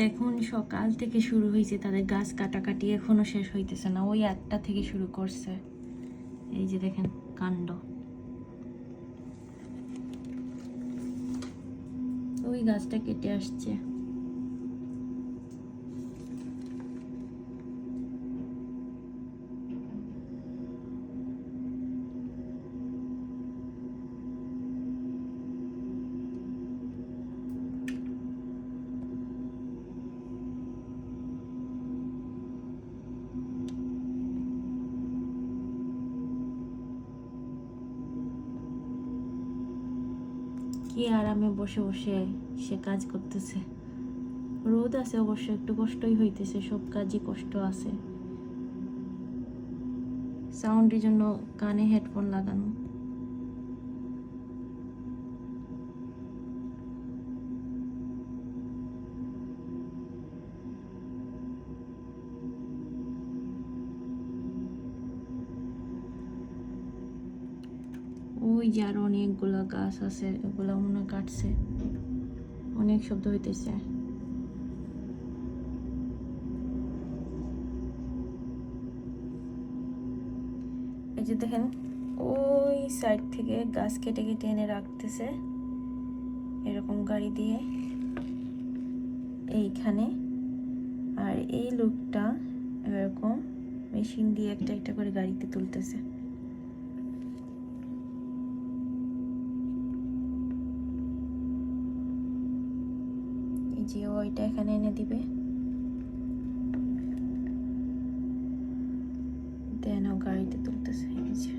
দেখুন সকাল থেকে শুরু হয়েছে তাদের গাছ কাটাকাটি, এখনো শেষ হইতেছে না। ওই 8টা থেকে শুরু করছে। এই যে দেখেন কাণ্ড, ওই গাছটা কেটে আসছে। কি আরামে বসে বসে সে কাজ করতেছে। রোদ আছে অবশ্য, একটু কষ্টই হইতেছে, সব কাজই কষ্ট আছে। সাউন্ডের জন্য কানে হেডফোন লাগানো। ওই যে আরো অনেকগুলা গাছ আছে, ওগুলা মনে হয় কাটছে, অনেক শব্দ হইতেছে। এই যে দেখেন ওই সাইড থেকে গাছ কেটে কেটে এনে রাখতেছে এরকম গাড়ি দিয়ে এইখানে। আর এই লোকটা এরকম মেশিন দিয়ে একটা একটা করে গাড়িতে তুলতেছে। এই যে ওইটা এখানে এনে দিবে, দেন ও গাড়িতে তুলতেছে। এই যে